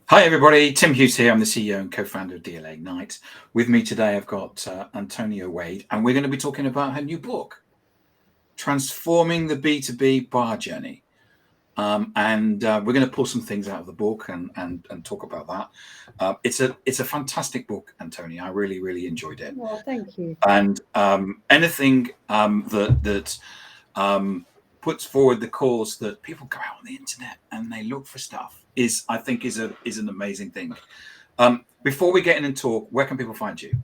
Hi everybody, Tim Hughes here. I'm the CEO and co-founder of DLA Ignite. With me today I've got Antonia Wade, and we're going to be talking about her new book, Transforming the B2B Buyer Journey. We're going to pull some things out of the book and talk about that. It's a fantastic book, Antonia. I really enjoyed it. Well, thank you. And anything that puts forward the cause that people go out on the internet and they look for stuff is an amazing thing. Before we get in and talk, where can people find you?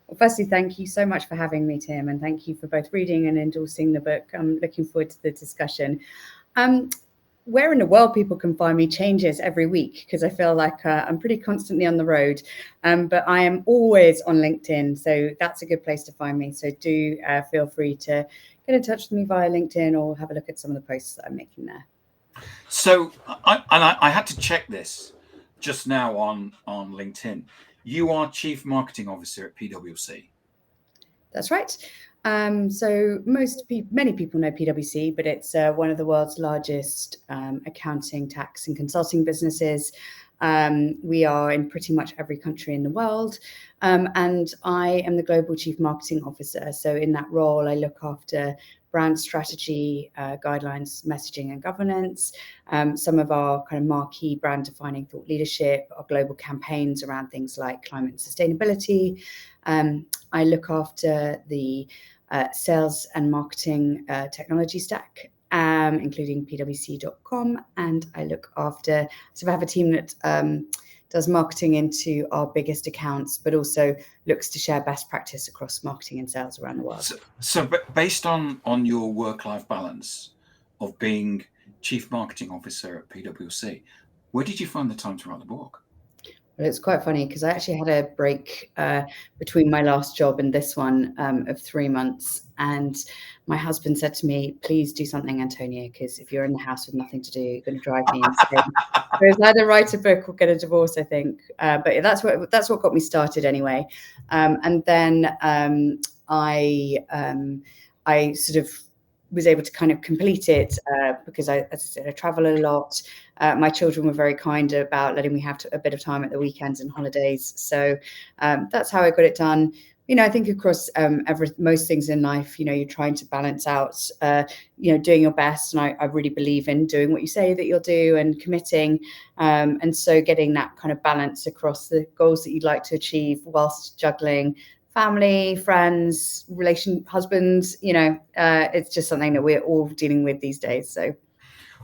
Well, firstly, thank you so much for having me, Tim, and thank you for both reading and endorsing the book. I'm looking forward to the discussion. Where in the world people can find me changes every week because I feel like I'm pretty constantly on the road, but I am always on LinkedIn, so that's a good place to find me. So do feel free to get in touch with me via LinkedIn or have a look at some of the posts that I'm making there. So I had to check this just now on LinkedIn. You are Chief Marketing Officer at PwC. That's right. So many people know PwC, but it's one of the world's largest accounting, tax, and consulting businesses. We are in pretty much every country in the world, and I am the Global Chief Marketing Officer. So in that role, I look after brand strategy, guidelines, messaging, and governance. Some of our kind of marquee brand-defining thought leadership, our global campaigns around things like climate and sustainability. I look after the sales and marketing technology stack, including pwc.com, and I look after, so I have a team that does marketing into our biggest accounts, but also looks to share best practice across marketing and sales around the world. So based on your work-life balance of being Chief Marketing Officer at PwC, where did you find the time to write the book? Well, it's quite funny because I actually had a break between my last job and this one of 3 months. And my husband said to me, please do something, Antonia, because if you're in the house with nothing to do, you're going to drive me insane. So it's either write a book or get a divorce, I think. But that's what got me started anyway. And then I sort of was able to kind of complete it because as I said, I travel a lot. My children were very kind about letting me have a bit of time at the weekends and holidays. So that's how I got it done. I think across most things in life, you're trying to balance out, doing your best. And I really believe in doing what you say that you'll do and committing. And so getting that kind of balance across the goals that you'd like to achieve whilst juggling family, friends, husbands, it's just something that we're all dealing with these days. So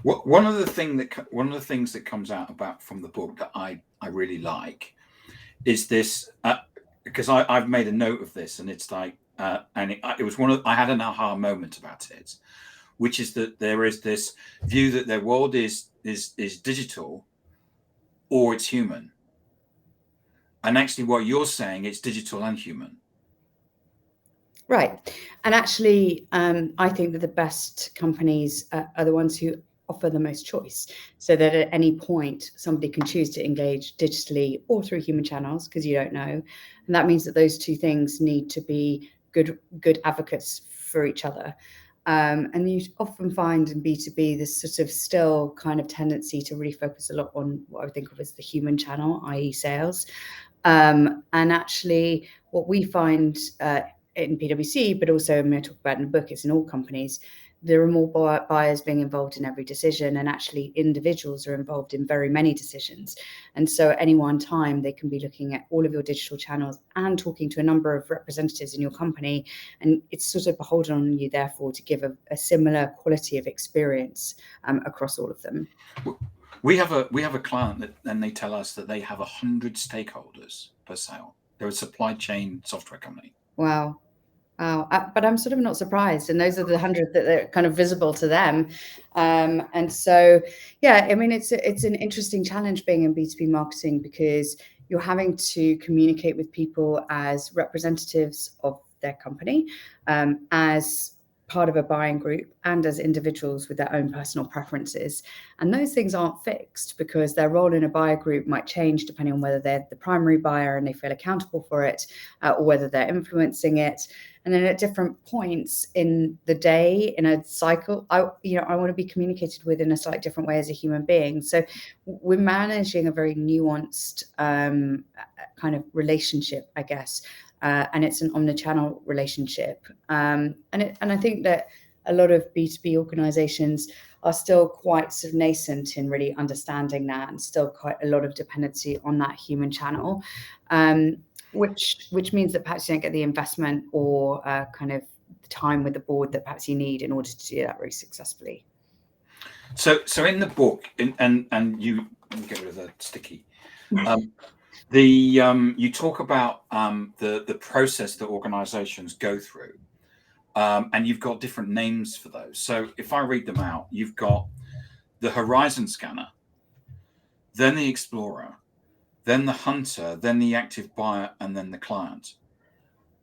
one of the things that comes out about from the book that I really like is this, because I've made a note of this, and it's like, it was I had an aha moment about it, which is that there is this view that their world is digital or it's human. And actually what you're saying, it's digital and human. Right. And actually, I think that the best companies are the ones who offer the most choice, so that at any point somebody can choose to engage digitally or through human channels, because you don't know. And that means that those two things need to be good advocates for each other. And you often find in B2B this sort of still kind of tendency to really focus a lot on what I would think of as the human channel, i.e. sales. And actually what we find in PwC, but also when I talk about in the book, it's in all companies, there are more buyers being involved in every decision, and actually individuals are involved in very many decisions. And so at any one time, they can be looking at all of your digital channels and talking to a number of representatives in your company. And it's sort of beholden on you, therefore, to give a similar quality of experience across all of them. We have a client that, and they tell us that they have 100 stakeholders per sale. They're a supply chain software company. Wow. But I'm sort of not surprised. And those are the 100 that are kind of visible to them. And so, yeah, I mean, it's an interesting challenge being in B2B marketing, because you're having to communicate with people as representatives of their company, as part of a buying group, and as individuals with their own personal preferences. And those things aren't fixed, because their role in a buyer group might change depending on whether they're the primary buyer and they feel accountable for it, or whether they're influencing it. And then at different points in the day, in a cycle, I want to be communicated with in a slightly different way as a human being. So we're managing a very nuanced kind of relationship, I guess. And it's an omnichannel relationship. And I think that a lot of B2B organizations are still quite sort of nascent in really understanding that, and still quite a lot of dependency on that human channel, which means that perhaps you don't get the investment or kind of the time with the board that perhaps you need in order to do that very successfully. So in the book, and you get rid of the sticky. You talk about the process that organizations go through, and you've got different names for those. So if I read them out, you've got the horizon scanner, then the explorer, then the hunter, then the active buyer, and then the client.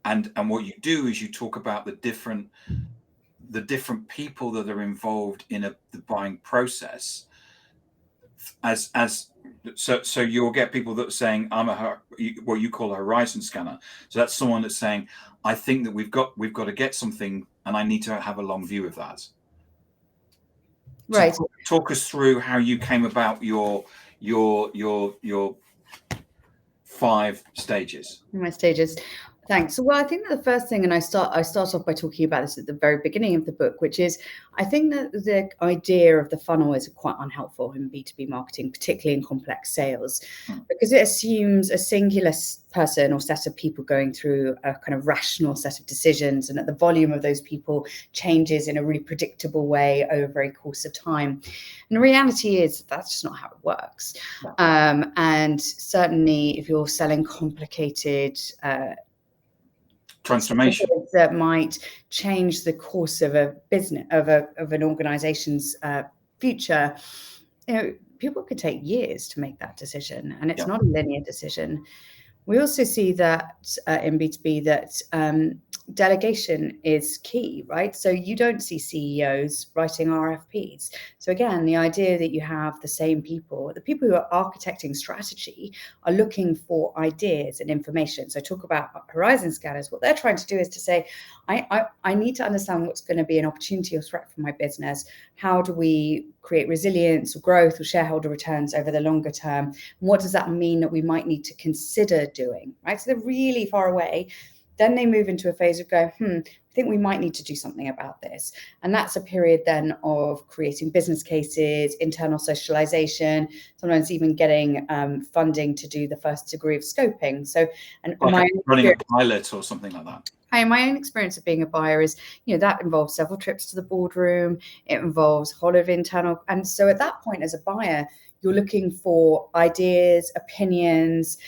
And what you do is you talk about the different people that are involved in the buying process. So you'll get people that are saying, I'm what you call a horizon scanner. So that's someone that's saying, I think that we've got to get something, and I need to have a long view of that. Right. So talk us through how you came about your 5 stages. My stages. Thanks. Well, I think that the first thing, and I start off by talking about this at the very beginning of the book, which is I think that the idea of the funnel is quite unhelpful in B2B marketing, particularly in complex sales, because it assumes a singular person or set of people going through a kind of rational set of decisions, and that the volume of those people changes in a really predictable way over a very course of time. And the reality is that's just not how it works. And certainly if you're selling complicated transformation that might change the course of a business, of an organization's future, people could take years to make that decision, and it's not a linear decision. We also see that in B2B that delegation is key, right? So you don't see CEOs writing RFPs. So again, the idea that you have the same people, the people who are architecting strategy are looking for ideas and information. So I talk about horizon scanners. What they're trying to do is to say, I need to understand what's going to be an opportunity or threat for my business. How do we create resilience or growth or shareholder returns over the longer term? And what does that mean that we might need to consider doing, right? So they're really far away. Then they move into a phase of going, I think we might need to do something about this. And that's a period then of creating business cases, internal socialization, sometimes even getting funding to do the first degree of scoping. So, and like running a pilot or something like that. My own experience of being a buyer is, that involves several trips to the boardroom. It involves a whole lot of internal. And so at that point as a buyer, you're looking for ideas, opinions.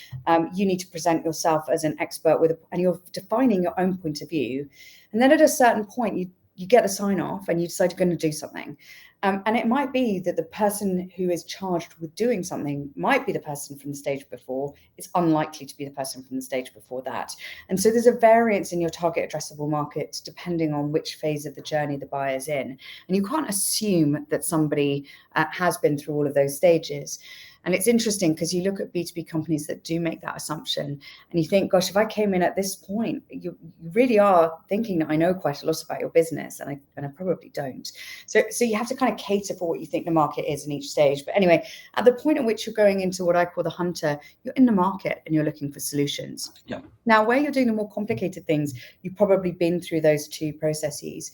You need to present yourself as an expert and you're defining your own point of view. And then at a certain point, you get the sign off and you decide you're going to do something. And it might be that the person who is charged with doing something might be the person from the stage before. It's unlikely to be the person from the stage before that. And so there's a variance in your target addressable market depending on which phase of the journey the buyer's in. And you can't assume that somebody has been through all of those stages. And it's interesting because you look at B2B companies that do make that assumption and you think, gosh, if I came in at this point, you really are thinking that I know quite a lot about your business, and I probably don't. So you have to kind of cater for what you think the market is in each stage. But anyway, at the point at which you're going into what I call the hunter, you're in the market and you're looking for solutions. Yeah. Now, where you're doing the more complicated things, you've probably been through those 2 processes.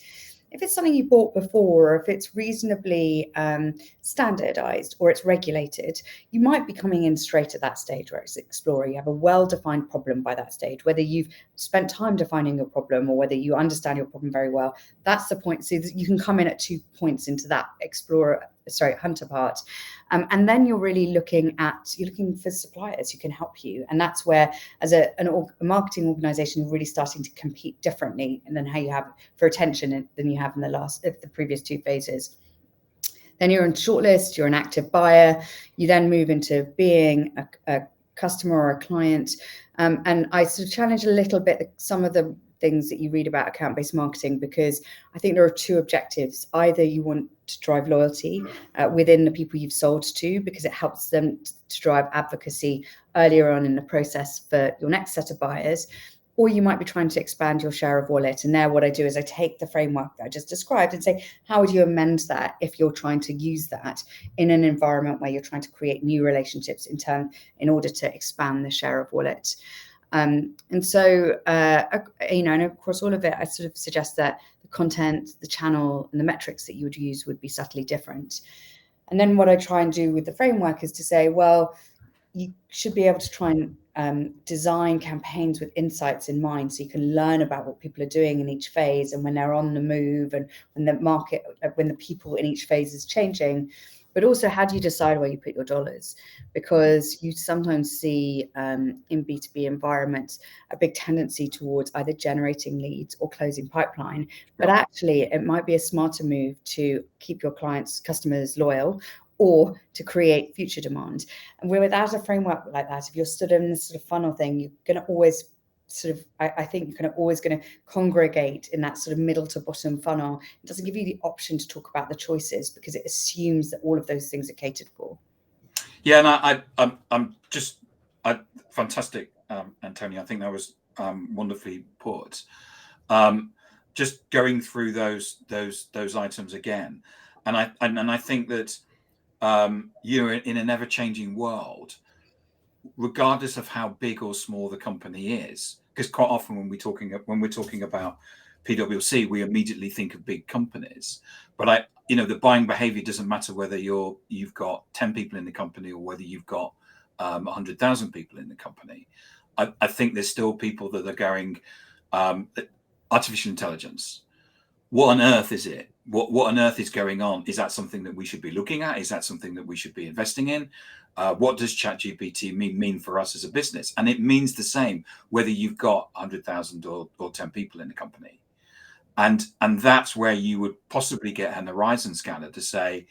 If it's something you bought before, or if it's reasonably standardized or it's regulated, you might be coming in straight at that stage where it's explorer. You have a well-defined problem by that stage, whether you've spent time defining your problem or whether you understand your problem very well. That's the point. So you can come in at 2 points into that hunter part. And then you're really looking for suppliers who can help you. And that's where, as a marketing organization, you're really starting to compete differently than how you have for attention than you have in the previous 2 phases. Then you're on shortlist, you're an active buyer. You then move into being a customer or a client. And I sort of challenge a little bit some of the things that you read about account-based marketing, because I think there are 2 objectives. Either you want to drive loyalty within the people you've sold to, because it helps them to drive advocacy earlier on in the process for your next set of buyers. or you might be trying to expand your share of wallet. And there, what I do is I take the framework that I just described and say, how would you amend that if you're trying to use that in an environment where you're trying to create new relationships in order to expand the share of wallet? And so, and across all of it, I sort of suggest that the content, the channel, and the metrics that you would use would be subtly different. And then what I try and do with the framework is to say, well, you should be able to try and design campaigns with insights in mind, so you can learn about what people are doing in each phase and when they're on the move and when the people in each phase is changing. But also, how do you decide where you put your dollars? Because you sometimes see in B2B environments a big tendency towards either generating leads or closing pipeline. But actually, it might be a smarter move to keep your customers loyal, or to create future demand. And without a framework like that, if you're stood in this sort of funnel thing, you're going to always I think you're kind of always going to congregate in that sort of middle to bottom funnel. It doesn't give you the option to talk about the choices because it assumes that all of those things are catered for. Yeah, and I'm just fantastic, Antonia. I think that was wonderfully put. Just going through those items again, and I think that you're in an ever-changing world, regardless of how big or small the company is. Because quite often when we're talking about PwC, we immediately think of big companies. But the buying behavior doesn't matter whether you've got 10 people in the company or whether you've got 100,000 people in the company. I think there's still people that are going, artificial intelligence. What on earth is it? What on earth is going on? Is that something that we should be looking at? Is that something that we should be investing in? What does ChatGPT mean for us as a business? And it means the same whether you've got 100,000 or 10 people in the company. And that's where you would possibly get an horizon scanner to say,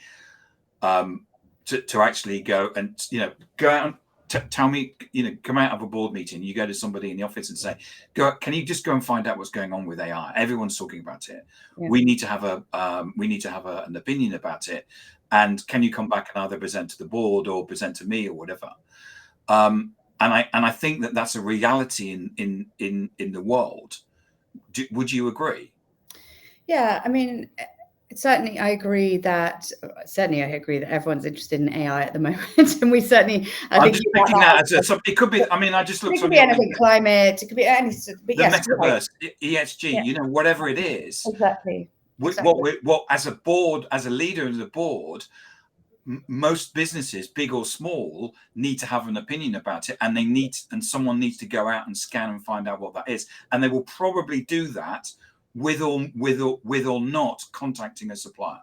to actually go and go out and tell me, come out of a board meeting, you go to somebody in the office and say, can you just go and find out what's going on with AI? Everyone's talking about it. Yeah. We need to have an opinion about it. And can you come back and either present to the board or present to me or whatever? And I think that that's a reality in the world. Would you agree? Yeah, I mean, certainly I agree that everyone's interested in AI at the moment, and we certainly. I'm just picking that as it could be. I mean, I just looked. It could be anything, climate. It could be any. But the metaverse, ESG. Whatever it is. Exactly. What as a board, as a leader of the board, most businesses, big or small, need to have an opinion about it, and someone needs to go out and scan and find out what that is, and they will probably do that with or not contacting a supplier.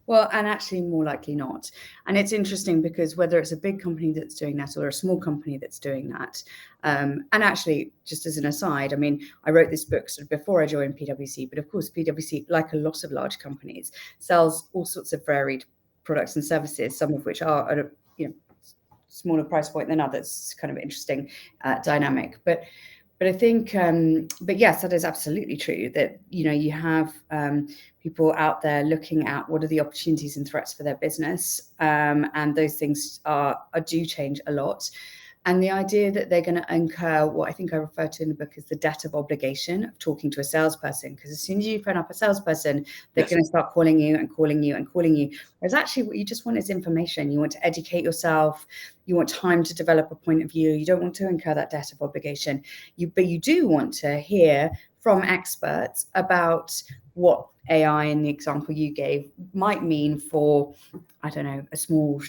Well, and actually more likely not. And it's interesting because whether it's a big company that's doing that or a small company that's doing that, and actually, just as an aside, I mean, I wrote this book sort of before I joined PwC, but of course, PwC, like a lot of large companies, sells all sorts of varied products and services, some of which are at a smaller price point than others. Kind of interesting dynamic, but I think, but yes, that is absolutely true that, you have people out there looking at what are the opportunities and threats for their business. And those things do change a lot. And the idea that they're going to incur what I think I refer to in the book as the debt of obligation of talking to a salesperson, because as soon as you phone up a salesperson, they're going to start calling you and calling you and calling you. Whereas actually what you just want is information. You want to educate yourself. You want time to develop a point of view. You don't want to incur that debt of obligation. But you do want to hear from experts about what AI, in the example you gave, might mean for, I don't know, a small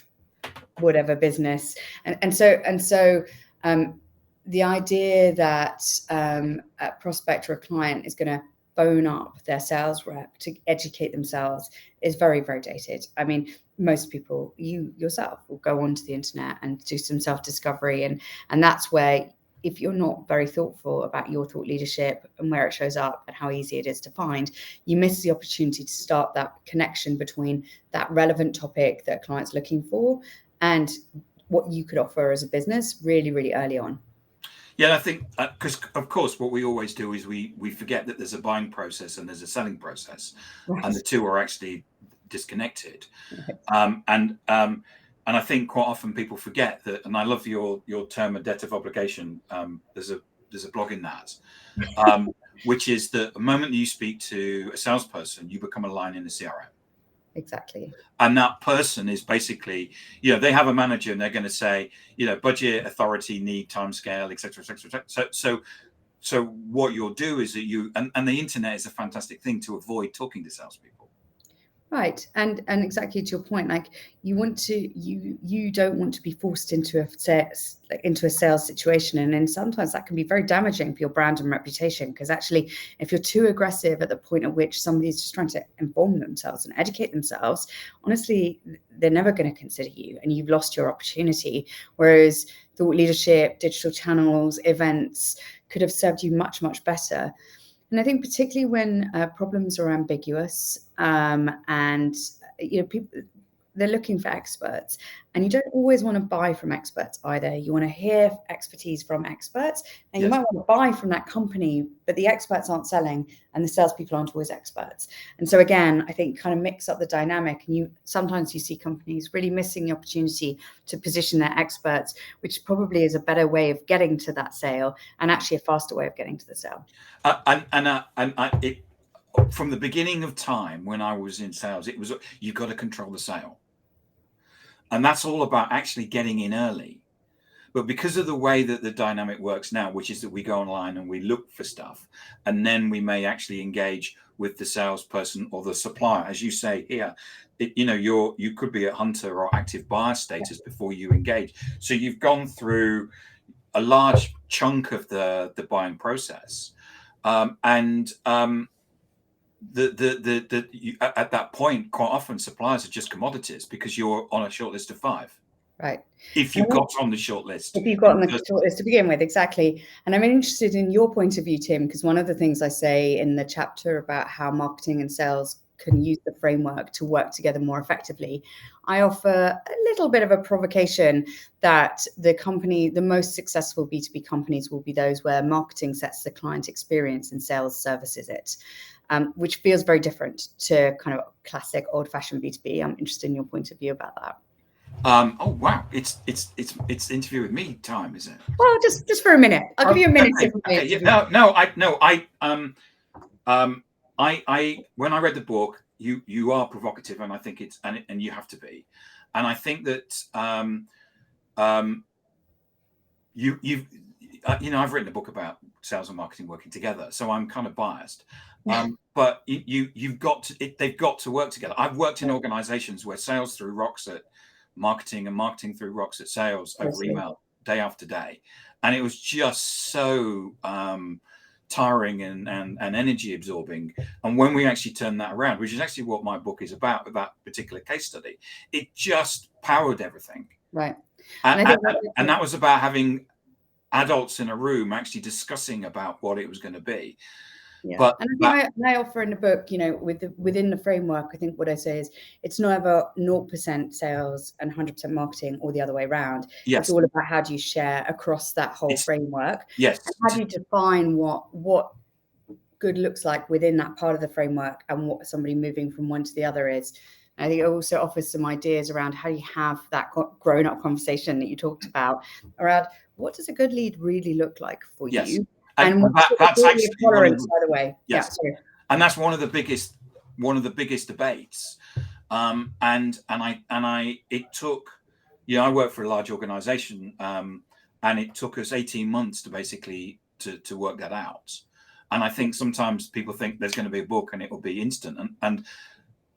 whatever business. And so the idea that a prospect or a client is going to phone up their sales rep to educate themselves is very, very dated. I mean, most people, you yourself, will go onto the internet and do some self-discovery, and that's where, if you're not very thoughtful about your thought leadership and where it shows up and how easy it is to find, you miss the opportunity to start that connection between that relevant topic that a client's looking for and what you could offer as a business really, really early on. Yeah, I think because of course what we always do is we forget that there's a buying process and there's a selling process, right. And the two are actually disconnected. Right. And I think quite often people forget that. And I love your term, a debt of obligation. There's there's a blog in that, which is that the moment you speak to a salesperson, you become a line in the CRM. Exactly. And that person is basically, they have a manager and they're going to say, budget, authority, need, timescale, et cetera, et cetera, et cetera. So what you'll do is that and the internet is a fantastic thing to avoid talking to salespeople. Right. And exactly to your point, like you don't want to be forced into a sales situation. And then sometimes that can be very damaging for your brand and reputation, because actually if you're too aggressive at the point at which somebody's just trying to inform themselves and educate themselves, honestly, they're never going to consider you and you've lost your opportunity. Whereas thought leadership, digital channels, events could have served you much, much better. And I think particularly when problems are ambiguous and people, they're looking for experts, and you don't always want to buy from experts either. You want to hear expertise from experts, and you might want to buy from that company, but the experts aren't selling and the salespeople aren't always experts. And so again, I think kind of mix up the dynamic, and sometimes you see companies really missing the opportunity to position their experts, which probably is a better way of getting to that sale and actually a faster way of getting to the sale. From the beginning of time when I was in sales, it was you've got to control the sale. And that's all about actually getting in early. But because of the way that the dynamic works now, which is that we go online and we look for stuff, and then we may actually engage with the salesperson or the supplier, as you say here, you could be at hunter or active buyer status before you engage. So you've gone through a large chunk of the buying process, at that point, quite often suppliers are just commodities because you're on a short list of 5. Right. If you got on the short list. If you've got on the short list to begin with, exactly. And I'm interested in your point of view, Tim, because one of the things I say in the chapter about how marketing and sales can use the framework to work together more effectively, I offer a little bit of a provocation that the most successful B2B companies will be those where marketing sets the client experience and sales services it. Which feels very different to kind of classic old-fashioned B2B. I'm interested in your point of view about that. Oh wow, it's interview with me time, is it? Well, just for a minute. I'll give you a minute. Okay. I when I read the book, you are provocative, and I think it's and you have to be, and I think that I've written a book about sales and marketing working together, so I'm kind of biased. But they've got to work together. I've worked in organizations where sales threw rocks at marketing and marketing threw rocks at sales over email day after day. And it was just so tiring and energy absorbing. And when we actually turned that around, which is actually what my book is about, with that particular case study, it just powered everything. Right. And that was about having adults in a room actually discussing about what it was going to be. Yeah. But I offer in the book, within the framework, I think what I say is it's not about 0% sales and 100% marketing or the other way around. Yes. It's all about how do you share across that whole framework. Yes. And how do you define what good looks like within that part of the framework and what somebody moving from one to the other is. I think it also offers some ideas around how you have that grown-up conversation that you talked about around what does a good lead really look like for you. And that's actually tolerance, by the way. Yes. Yeah, and that's one of the biggest debates. It took, I work for a large organization, and it took us 18 months to basically to work that out. And I think sometimes people think there's going to be a book and it will be instant. And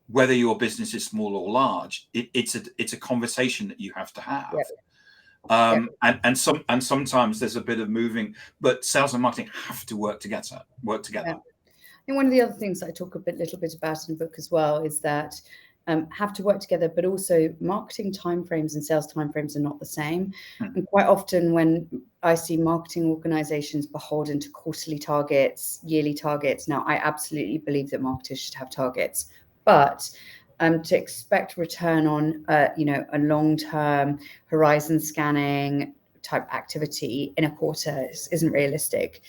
whether your business is small or large, it's a conversation that you have to have. Yep. And sometimes there's a bit of moving, but sales and marketing have to work together. Yeah. And one of the other things I talk little bit about in the book as well is that have to work together, but also marketing timeframes and sales timeframes are not the same. And quite often when I see marketing organizations beholden to quarterly targets, yearly targets, now I absolutely believe that marketers should have targets, but to expect return on, a long-term horizon scanning type activity in a quarter isn't realistic.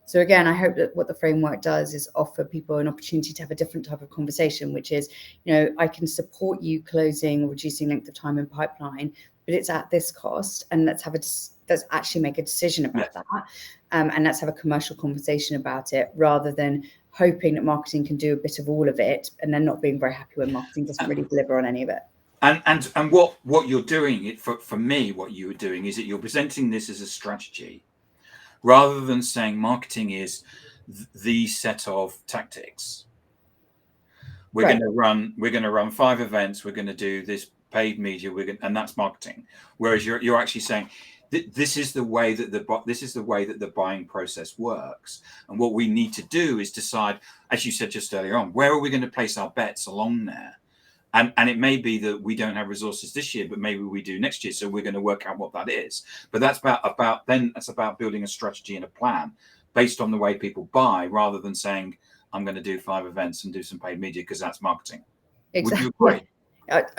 So again, I hope that what the framework does is offer people an opportunity to have a different type of conversation, which is, I can support you closing or reducing length of time in pipeline, but it's at this cost. And let's have a let's actually make a decision about that. And let's have a commercial conversation about it, rather than hoping that marketing can do a bit of all of it and then not being very happy when marketing doesn't really deliver on any of it. And what you're doing, for me, what you are doing is that you're presenting this as a strategy, rather than saying marketing is the set of tactics. We're going to run 5 events. We're going to do this paid media. And that's marketing. Whereas you're actually saying this is the way that the buying process works. And what we need to do is decide, as you said just earlier on, where are we going to place our bets along there? And it may be that we don't have resources this year, but maybe we do next year. So we're going to work out what that is. But that's about building a strategy and a plan based on the way people buy, rather than saying, I'm going to do 5 events and do some paid media because that's marketing. Exactly. Would you agree?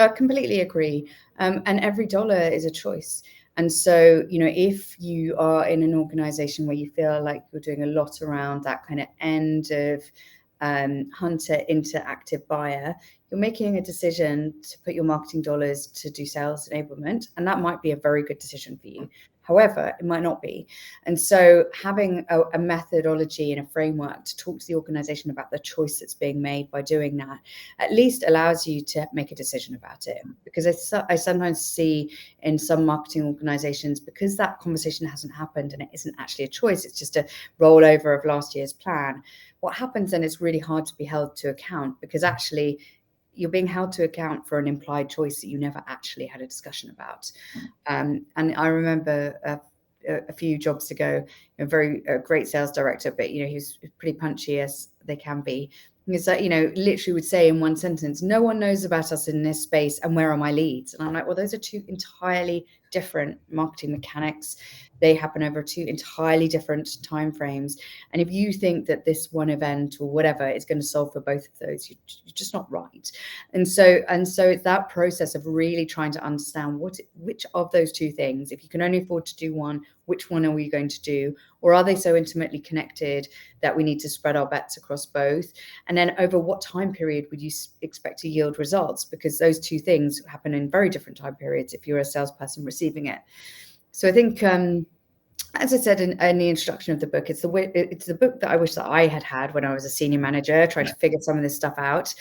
I completely agree. And every dollar is a choice. And so, if you are in an organization where you feel like you're doing a lot around that kind of end of hunter into active buyer, you're making a decision to put your marketing dollars to do sales enablement. And that might be a very good decision for you. However, it might not be. And so having a methodology and a framework to talk to the organization about the choice that's being made by doing that at least allows you to make a decision about it. Because I sometimes see in some marketing organizations, because that conversation hasn't happened and it isn't actually a choice, it's just a rollover of last year's plan. What happens then is really hard to be held to account, because actually you're being held to account for an implied choice that you never actually had a discussion about. And I remember a few jobs ago, a great sales director, but he was pretty punchy as they can be. It's like, literally would say in one sentence, no one knows about us in this space, and where are my leads? And I'm like, well, those are 2 entirely different marketing mechanics. They happen over 2 entirely different timeframes. And if you think that this one event or whatever is going to solve for both of those, you're just not right. And so it's that process of really trying to understand which of those 2 things, if you can only afford to do one, which one are we going to do? Or are they so intimately connected that we need to spread our bets across both? And then over what time period would you expect to yield results? Because those 2 things happen in very different time periods if you're a salesperson receiving it. So I think, as I said in the introduction of the book, it's the book that I wish that I had when I was a senior manager, trying to figure some of this stuff out.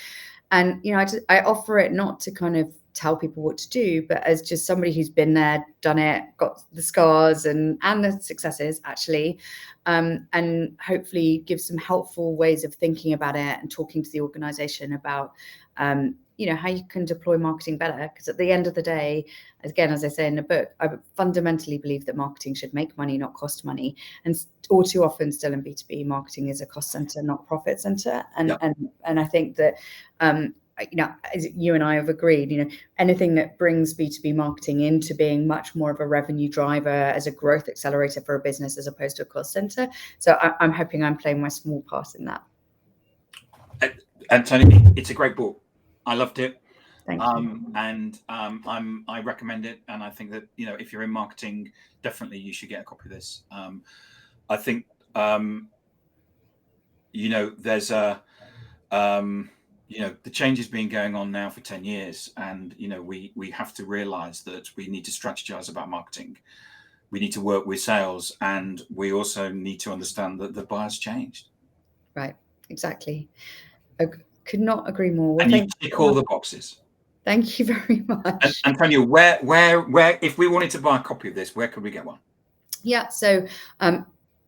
And, I offer it not to kind of tell people what to do, but as just somebody who's been there, done it, got the scars and the successes actually, and hopefully give some helpful ways of thinking about it and talking to the organization about, how you can deploy marketing better. Because at the end of the day, again, as I say in the book, I fundamentally believe that marketing should make money, not cost money. And all too often still in B2B, marketing is a cost center, not profit center. And I think that, as you and I have agreed, anything that brings B2B marketing into being much more of a revenue driver, as a growth accelerator for a business, as opposed to a cost center. So I'm hoping I'm playing my small part in that. Antonia, it's a great book. I loved it. Thank you. And I recommend it. And I think that, if you're in marketing, definitely you should get a copy of this. I think, there's the change has been going on now for 10 years. And, we have to realize that we need to strategize about marketing. We need to work with sales, and we also need to understand that the buyer's changed. Right. Exactly. I could not agree more. Well, and you tick all the boxes. Thank you very much. And Antonia, where, if we wanted to buy a copy of this, where could we get one? Yeah, so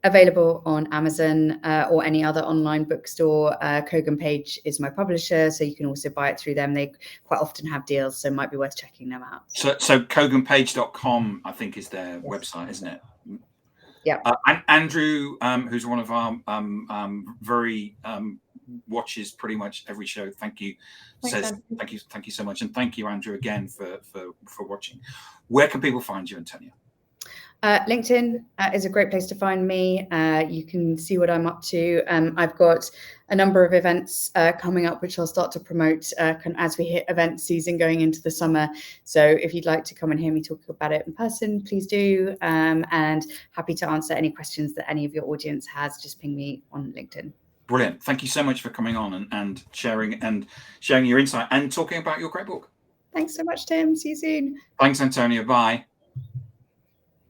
available on Amazon or any other online bookstore. Kogan Page is my publisher, so you can also buy it through them. They quite often have deals, so it might be worth checking them out. So koganpage.com, I think, is their website, isn't it? Yeah. And Andrew, who's one of our very watches pretty much every show. Thank you. Thank you so much, and thank you, Andrew, again for watching. Where can people find you, Antonia? LinkedIn is a great place to find me. You can see what I'm up to. I've got a number of events coming up, which I'll start to promote as we hit event season going into the summer. So if you'd like to come and hear me talk about it in person, please do. And happy to answer any questions that any of your audience has. Just ping me on LinkedIn. Brilliant. Thank you so much for coming on and sharing your insight and talking about your great book. Thanks so much, Tim. See you soon. Thanks, Antonia. Bye.